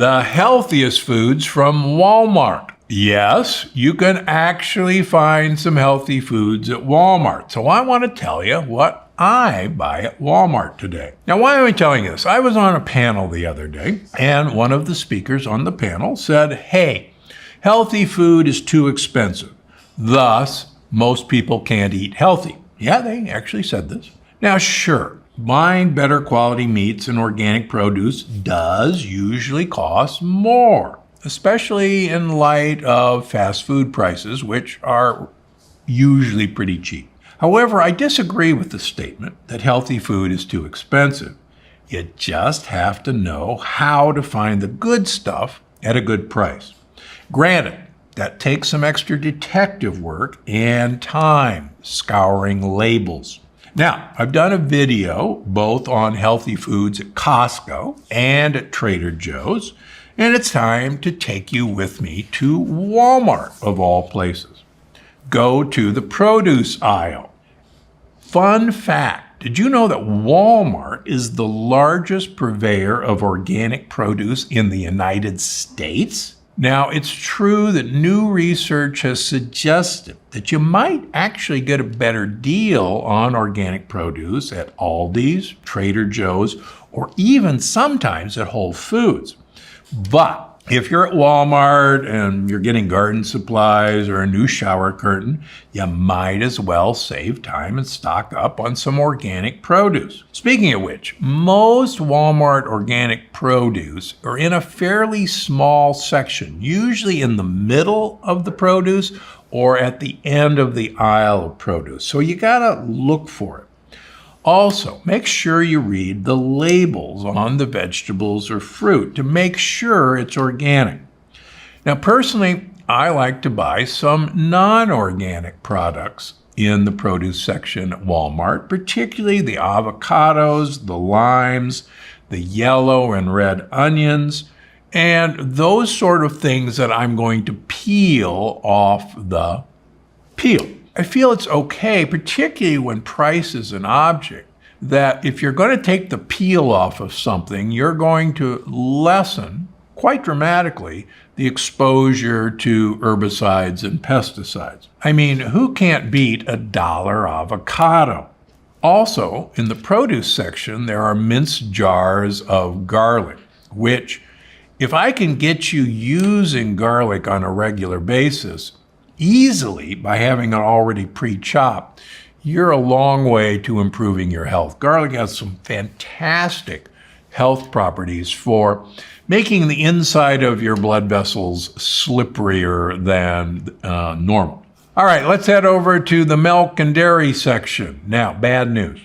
The healthiest foods from Walmart. Yes, you can actually find some healthy foods at Walmart. So I want to tell you what I buy at Walmart today. Now, why am I telling you this? I was on a panel the other day, and one of the speakers on the panel said, hey, healthy food is too expensive. Thus, most people can't eat healthy. Yeah, they actually said this. Now, sure, buying better quality meats and organic produce does usually cost more, especially in light of fast food prices, which are usually pretty cheap. However, I disagree with the statement that healthy food is too expensive. You just have to know how to find the good stuff at a good price. Granted, that takes some extra detective work and time scouring labels. Now, I've done a video both on healthy foods at Costco and at Trader Joe's, and it's time to take you with me to Walmart, of all places. Go to the produce aisle. Fun fact, did you know that Walmart is the largest purveyor of organic produce in the United States? Now, it's true that new research has suggested that you might actually get a better deal on organic produce at Aldi's, Trader Joe's, or even sometimes at Whole Foods. But if you're at Walmart and you're getting garden supplies or a new shower curtain, you might as well save time and stock up on some organic produce. Speaking of which, most Walmart organic produce are in a fairly small section, usually in the middle of the produce or at the end of the aisle of produce. So you gotta look for it. Also, make sure you read the labels on the vegetables or fruit to make sure it's organic. Now, personally, I like to buy some non-organic products in the produce section at Walmart, particularly the avocados, the limes, the yellow and red onions, and those sort of things that I'm going to peel off the peel. I feel it's okay, particularly when price is an object, that if you're going to take the peel off of something, you're going to lessen quite dramatically the exposure to herbicides and pesticides. I mean, who can't beat a $1 avocado? Also, in the produce section, there are minced jars of garlic, which, if I can get you using garlic on a regular basis, easily by having it already pre-chopped, you're a long way to improving your health. Garlic has some fantastic health properties for making the inside of your blood vessels slipperier than normal. All right, let's head over to the milk and dairy section. Now, bad news.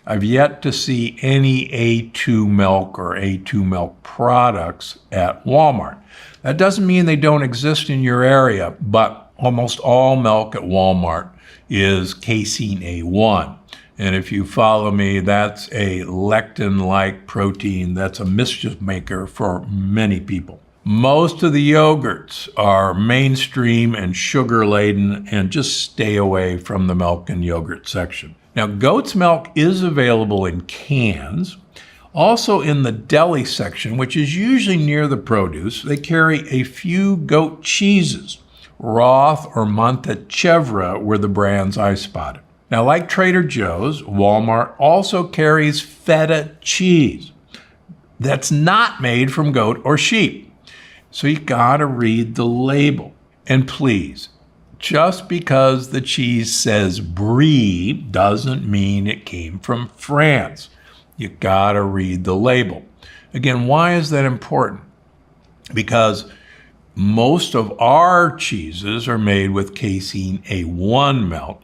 I've yet to see any A2 milk or A2 milk products at Walmart. That doesn't mean they don't exist in your area, but almost all milk at Walmart is casein A1. And if you follow me, that's a lectin-like protein that's a mischief maker for many people. Most of the yogurts are mainstream and sugar-laden, and just stay away from the milk and yogurt section. Now, goat's milk is available in cans. Also in the deli section, which is usually near the produce, they carry a few goat cheeses. Roth or Montechevre were the brands I spotted. Now, like Trader Joe's, Walmart also carries feta cheese that's not made from goat or sheep. So you gotta read the label. And please, just because the cheese says Brie doesn't mean it came from France. You gotta read the label. Again, why is that important? Because most of our cheeses are made with casein A1 milk.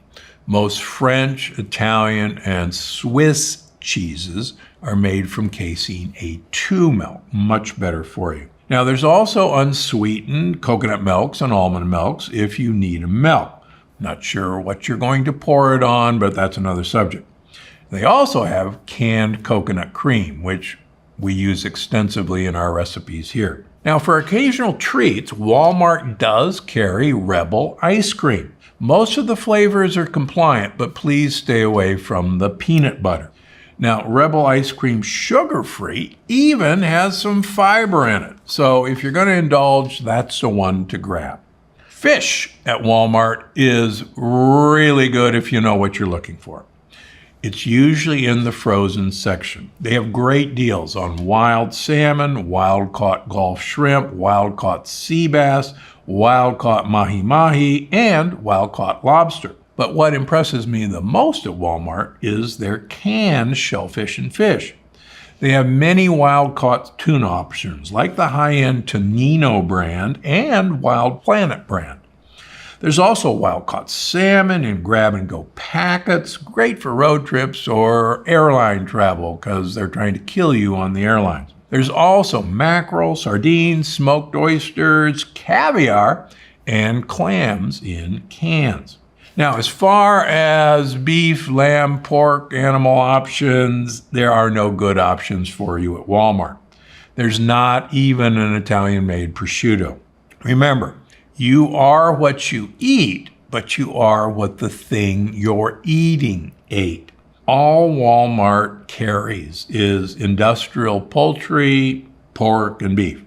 Most French, Italian, and Swiss cheeses are made from casein A2 milk. Much better for you. Now, there's also unsweetened coconut milks and almond milks if you need a milk. Not sure what you're going to pour it on, but that's another subject. They also have canned coconut cream, which we use extensively in our recipes here. Now, for occasional treats, Walmart does carry Rebel ice cream. Most of the flavors are compliant, but please stay away from the peanut butter. Now, Rebel ice cream sugar-free even has some fiber in it. So if you're going to indulge, that's the one to grab. Fish at Walmart is really good if you know what you're looking for. It's usually in the frozen section. They have great deals on wild salmon, wild-caught Gulf shrimp, wild-caught sea bass, wild-caught mahi-mahi, and wild-caught lobster. But what impresses me the most at Walmart is their canned shellfish and fish. They have many wild-caught tuna options, like the high-end Tonino brand and Wild Planet brand. There's also wild-caught salmon in grab-and-go packets, great for road trips or airline travel because they're trying to kill you on the airlines. There's also mackerel, sardines, smoked oysters, caviar, and clams in cans. Now, as far as beef, lamb, pork, animal options, there are no good options for you at Walmart. There's not even an Italian-made prosciutto. Remember, you are what you eat, but you are what the thing you're eating ate. All Walmart carries is industrial poultry, pork, and beef.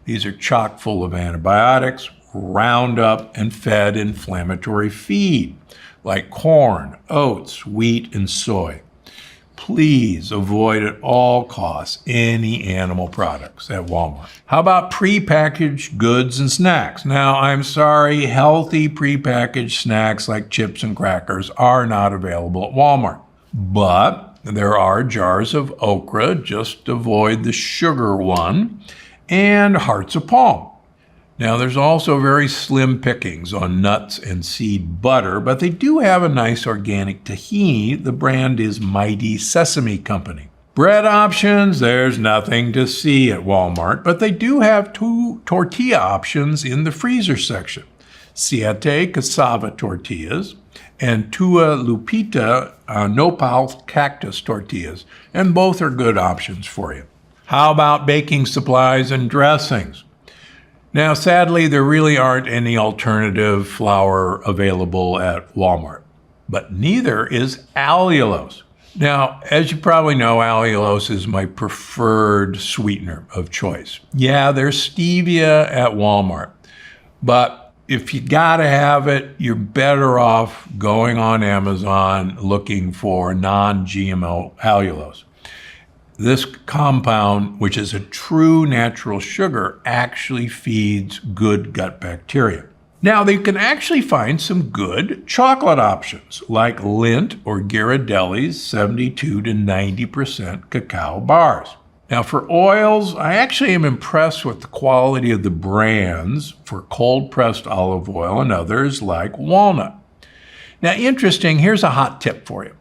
These are chock full of antibiotics, Roundup, and fed inflammatory feed like corn, oats, wheat, and soy. Please avoid at all costs any animal products at Walmart. How about prepackaged goods and snacks? Now, I'm sorry, healthy prepackaged snacks like chips and crackers are not available at Walmart. But there are jars of okra, just avoid the sugar one, and hearts of palm. Now, there's also very slim pickings on nuts and seed butter, but they do have a nice organic tahini. The brand is Mighty Sesame Company. Bread options, there's nothing to see at Walmart, but they do have 2 tortilla options in the freezer section. Siete cassava tortillas and Tua Lupita nopal cactus tortillas, and both are good options for you. How about baking supplies and dressings? Now, sadly, there really aren't any alternative flour available at Walmart, but neither is allulose. Now, as you probably know, allulose is my preferred sweetener of choice. Yeah, there's stevia at Walmart, but if you gotta have it, you're better off going on Amazon looking for non-GMO allulose. This compound, which is a true natural sugar, actually feeds good gut bacteria. Now, they can actually find some good chocolate options, like Lindt or Ghirardelli's 72 to 90% cacao bars. Now, for oils, I actually am impressed with the quality of the brands for cold-pressed olive oil and others like walnut. Now, interesting, here's a hot tip for you.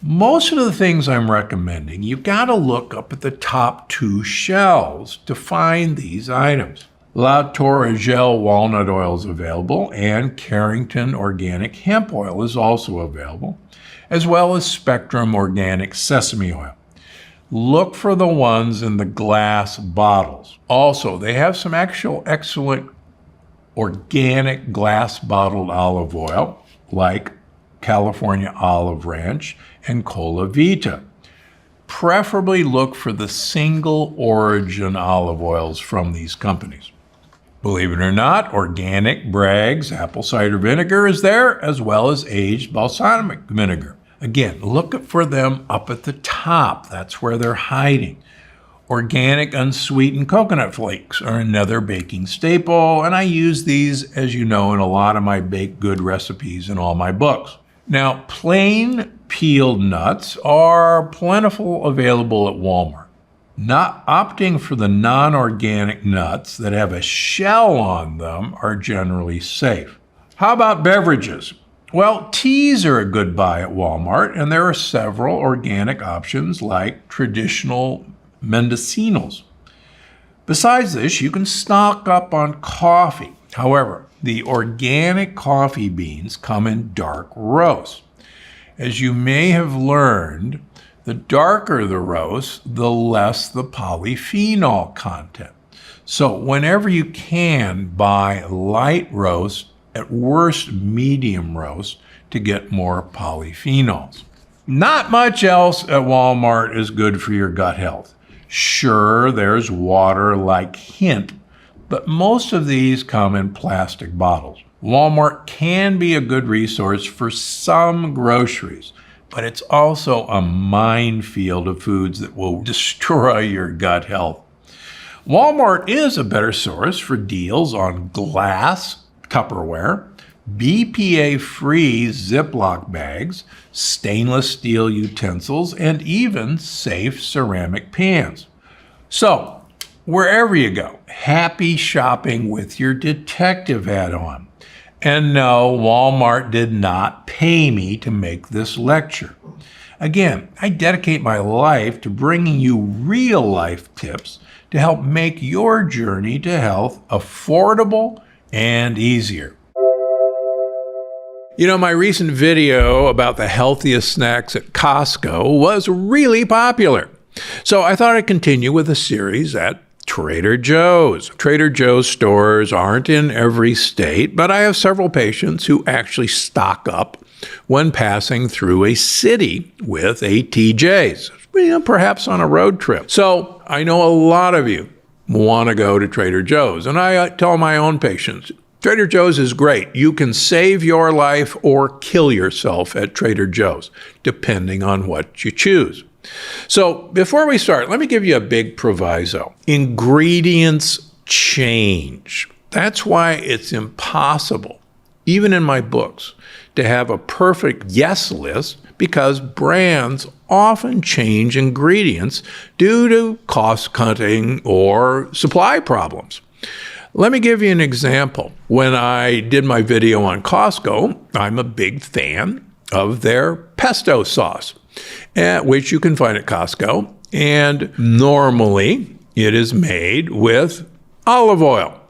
Most of the things I'm recommending, you've got to look up at the top 2 shelves to find these items. La Torregel walnut oil is available, and Carrington organic hemp oil is also available, as well as Spectrum organic sesame oil. Look for the ones in the glass bottles. Also, they have some excellent organic glass bottled olive oil, like California Olive Ranch and Cola Vita. Preferably look for the single origin olive oils from these companies. Believe it or not, organic Bragg's apple cider vinegar is there, as well as aged balsamic vinegar. Again, look for them up at the top. That's where they're hiding. Organic unsweetened coconut flakes are another baking staple, and I use these, as you know, in a lot of my baked good recipes in all my books. Now, plain peeled nuts are plentiful available at Walmart. Not opting for the non-organic nuts that have a shell on them are generally safe. How about beverages? Well, teas are a good buy at Walmart, and there are several organic options like traditional Mendocinos. Besides this, you can stock up on coffee. However, the organic coffee beans come in dark roast. As you may have learned, the darker the roast, the less the polyphenol content. So whenever you can, buy light roast, at worst medium roast, to get more polyphenols. Not much else at Walmart is good for your gut health. Sure, there's water like Hint, but most of these come in plastic bottles. Walmart can be a good resource for some groceries, but it's also a minefield of foods that will destroy your gut health. Walmart is a better source for deals on glass, Tupperware, BPA-free Ziploc bags, stainless steel utensils, and even safe ceramic pans. So, wherever you go, happy shopping with your detective hat on. And no, Walmart did not pay me to make this lecture. Again, I dedicate my life to bringing you real-life tips to help make your journey to health affordable and easier. You know, my recent video about the healthiest snacks at Costco was really popular. So I thought I'd continue with a series at Trader Joe's. Trader Joe's stores aren't in every state, but I have several patients who actually stock up when passing through a city with a TJ's, perhaps on a road trip. So I know a lot of you want to go to Trader Joe's, and I tell my own patients, Trader Joe's is great. You can save your life or kill yourself at Trader Joe's, depending on what you choose. So before we start, let me give you a big proviso. Ingredients change. That's why it's impossible, even in my books, to have a perfect yes list, because brands often change ingredients due to cost cutting or supply problems. Let me give you an example. When I did my video on Costco, I'm a big fan of their pesto sauce, which you can find at Costco. And normally it is made with olive oil.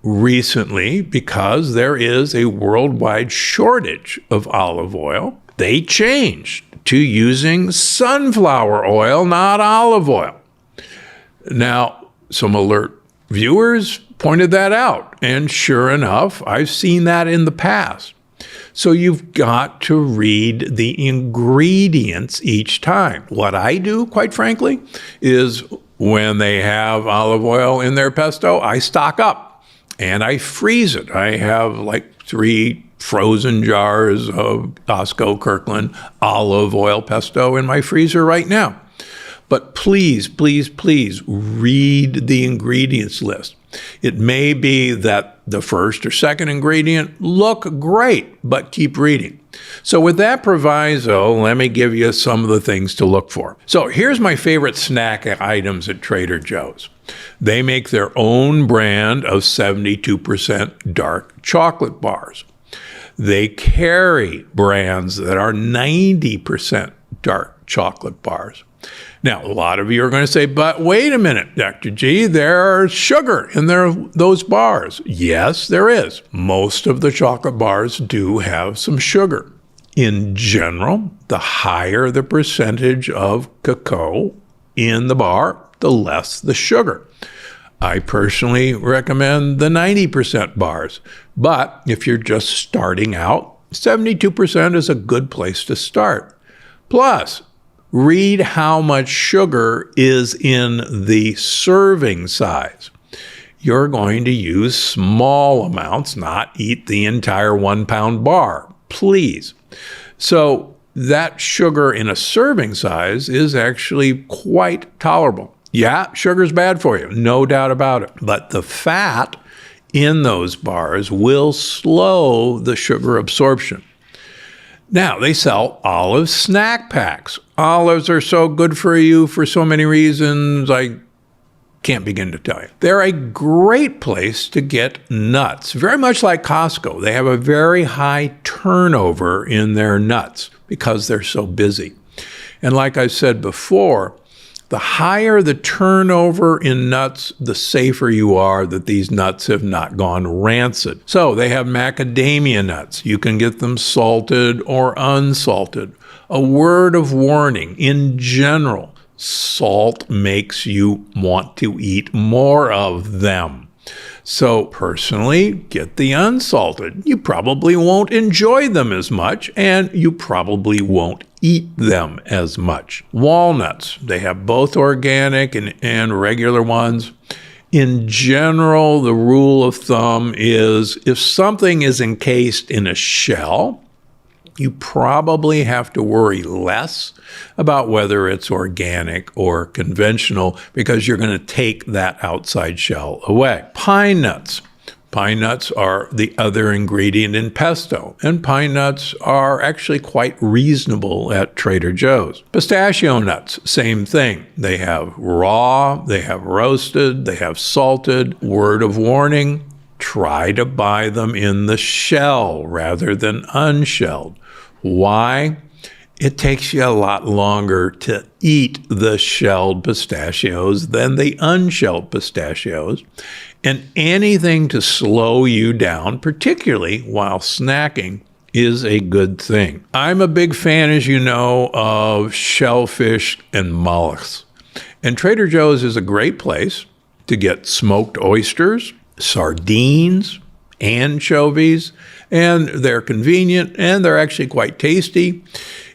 Recently, because there is a worldwide shortage of olive oil, they changed to using sunflower oil, not olive oil. Now, some alert viewers pointed that out, and sure enough, I've seen that in the past. So you've got to read the ingredients each time. What I do, quite frankly, is when they have olive oil in their pesto, I stock up and I freeze it. I have like 3 frozen jars of Costco Kirkland olive oil pesto in my freezer right now. But please, please, please read the ingredients list. It may be that the first or second ingredient look great, but keep reading. So with that proviso, let me give you some of the things to look for. So here's my favorite snack items at Trader Joe's. They make their own brand of 72% dark chocolate bars. They carry brands that are 90% dark chocolate bars. Now, a lot of you are going to say, but wait a minute, Dr. G, there's sugar in those bars. Yes, there is. Most of the chocolate bars do have some sugar. In general, the higher the percentage of cacao in the bar, the less the sugar. I personally recommend the 90% bars, but if you're just starting out, 72% is a good place to start. Plus, read how much sugar is in the serving size. You're going to use small amounts, not eat the entire 1-pound bar, please. So that sugar in a serving size is actually quite tolerable. Yeah, sugar's bad for you, no doubt about it. But the fat in those bars will slow the sugar absorption. Now, they sell olive snack packs. Olives are so good for you for so many reasons, I can't begin to tell you. They're a great place to get nuts. Very much like Costco, they have a very high turnover in their nuts because they're so busy. And like I said before, the higher the turnover in nuts, the safer you are that these nuts have not gone rancid. So they have macadamia nuts. You can get them salted or unsalted. A word of warning, in general, salt makes you want to eat more of them. So personally, get the unsalted. You probably won't enjoy them as much, and you probably won't eat them as much. Walnuts, they have both organic and regular ones. In general, the rule of thumb is if something is encased in a shell, you probably have to worry less about whether it's organic or conventional because you're going to take that outside shell away. Pine nuts. Pine nuts are the other ingredient in pesto, and pine nuts are actually quite reasonable at Trader Joe's. Pistachio nuts, same thing. They have raw, they have roasted, they have salted. Word of warning, try to buy them in the shell rather than unshelled. Why? It takes you a lot longer to eat the shelled pistachios than the unshelled pistachios. And anything to slow you down, particularly while snacking, is a good thing. I'm a big fan, as you know, of shellfish and mollusks. And Trader Joe's is a great place to get smoked oysters, sardines, anchovies, and they're convenient and they're actually quite tasty.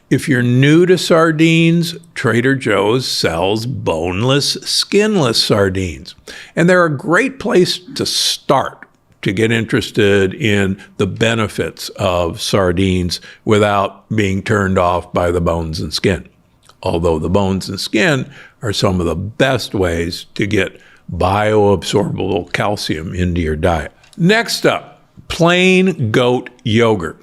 If you're new to sardines, Trader Joe's sells boneless, skinless sardines. And they're a great place to start to get interested in the benefits of sardines without being turned off by the bones and skin. Although the bones and skin are some of the best ways to get bioabsorbable calcium into your diet. Next up, plain goat yogurt.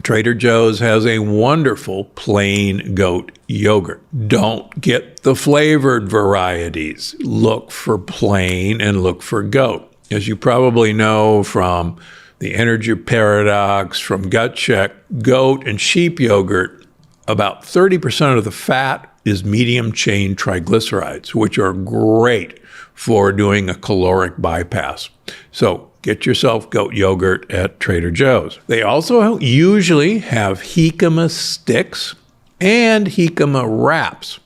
Trader Joe's has a wonderful plain goat yogurt. Don't get the flavored varieties. Look for plain and look for goat. As you probably know from the energy paradox, from Gut Check, goat and sheep yogurt, about 30% of the fat is medium chain triglycerides, which are great for doing a caloric bypass. So get yourself goat yogurt at Trader Joe's. They also usually have jicama sticks and jicama wraps.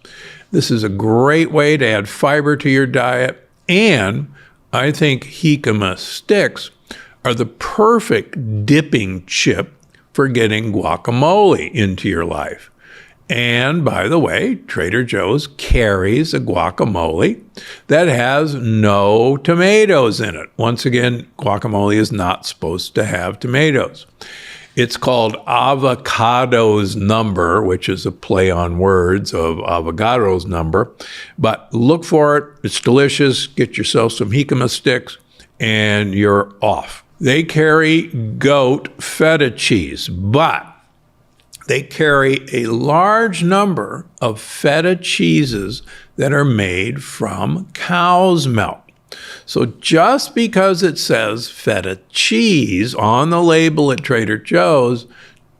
This is a great way to add fiber to your diet, and I think jicama sticks are the perfect dipping chip for getting guacamole into your life. And by the way, Trader Joe's carries a guacamole that has no tomatoes in it. Once again, guacamole is not supposed to have tomatoes. It's called Avocado's Number, which is a play on words of Avocado's Number. But look for it. It's delicious. Get yourself some jicama sticks and you're off. They carry goat feta cheese, but they carry a large number of feta cheeses that are made from cow's milk. So just because it says feta cheese on the label at Trader Joe's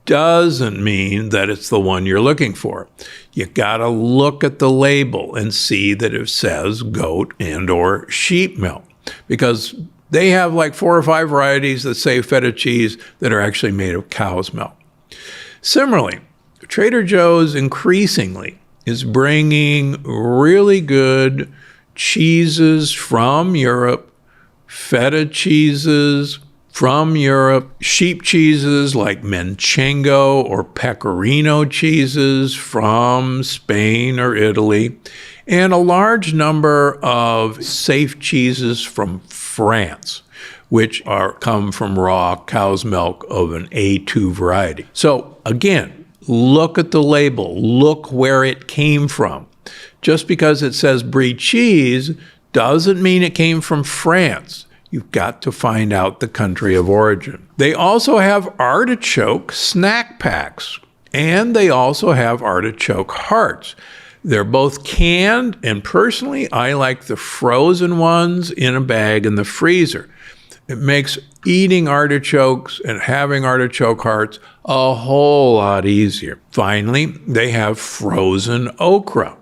doesn't mean that it's the one you're looking for. You gotta look at the label and see that it says goat and or sheep milk, because they have like 4 or 5 varieties that say feta cheese that are actually made of cow's milk. Similarly, Trader Joe's increasingly is bringing really good cheeses from Europe, feta cheeses from Europe, sheep cheeses like Manchego or Pecorino cheeses from Spain or Italy, and a large number of safe cheeses from France, which come from raw cow's milk of an A2 variety. So again, look at the label, look where it came from. Just because it says brie cheese doesn't mean it came from France. You've got to find out the country of origin. They also have artichoke snack packs, and they also have artichoke hearts. They're both canned, and personally, I like the frozen ones in a bag in the freezer. It makes eating artichokes and having artichoke hearts a whole lot easier. Finally, they have frozen okra.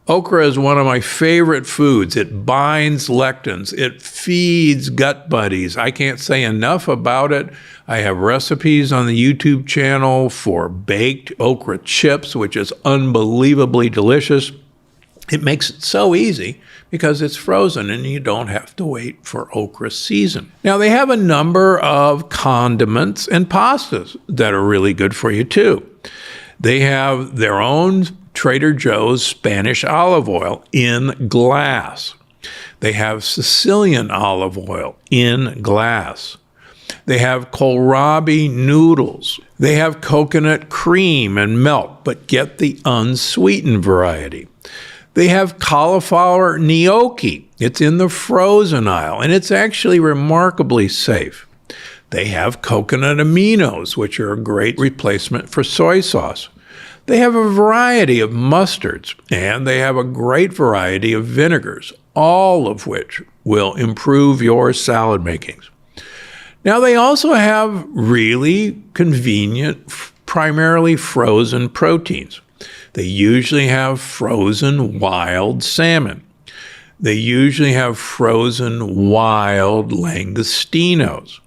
Okra is one of my favorite foods. It binds lectins. It feeds gut buddies. I can't say enough about it. I have recipes on the YouTube channel for baked okra chips, which is unbelievably delicious. It makes it so easy because it's frozen and you don't have to wait for okra season. Now, they have a number of condiments and pastas that are really good for you too. They have their own Trader Joe's Spanish olive oil in glass. They have Sicilian olive oil in glass. They have kohlrabi noodles. They have coconut cream and milk, but get the unsweetened variety. They have cauliflower gnocchi. It's in the frozen aisle, and it's actually remarkably safe. They have coconut aminos, which are a great replacement for soy sauce. They have a variety of mustards, and they have a great variety of vinegars, all of which will improve your salad makings. Now, they also have really convenient, primarily frozen proteins. They usually have frozen wild salmon. They usually have frozen wild langostinos.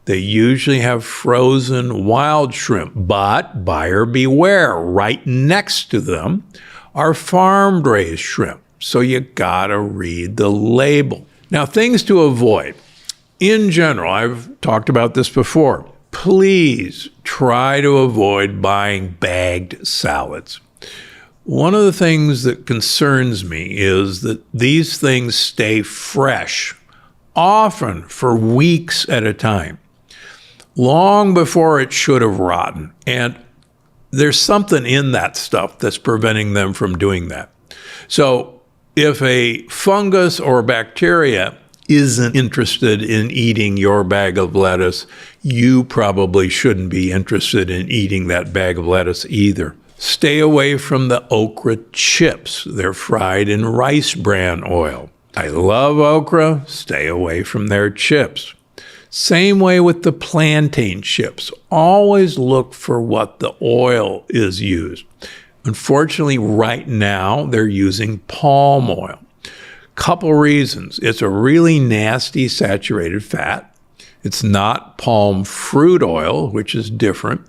They usually have frozen wild shrimp, but buyer beware, right next to them are farm-raised shrimp. So you gotta read the label. Now, things to avoid. In general, I've talked about this before. Please try to avoid buying bagged salads. One of the things that concerns me is that these things stay fresh, often for weeks at a time, long before it should have rotten. And there's something in that stuff that's preventing them from doing that. So if a fungus or bacteria isn't interested in eating your bag of lettuce, you probably shouldn't be interested in eating that bag of lettuce either. Stay away from the okra chips. They're fried in rice bran oil. I love okra. Stay away from their chips. Same way with the plantain chips. Always look for what the oil is used. Unfortunately, right now, they're using palm oil. Couple reasons. It's a really nasty saturated fat. It's not palm fruit oil, which is different.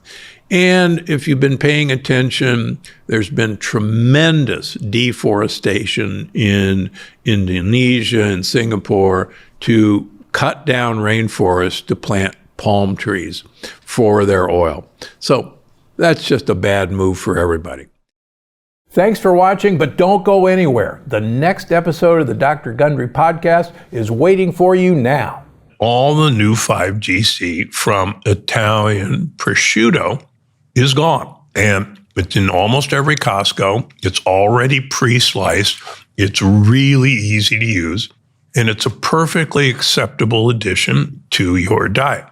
And if you've been paying attention, there's been tremendous deforestation in Indonesia and Singapore to cut down rainforests to plant palm trees for their oil. So that's just a bad move for everybody. Thanks for watching, but don't go anywhere. The next episode of the Dr. Gundry podcast is waiting for you now. All the new 5GC from Italian prosciutto is gone. And it's in almost every Costco. It's already pre-sliced. It's really easy to use. And it's a perfectly acceptable addition to your diet.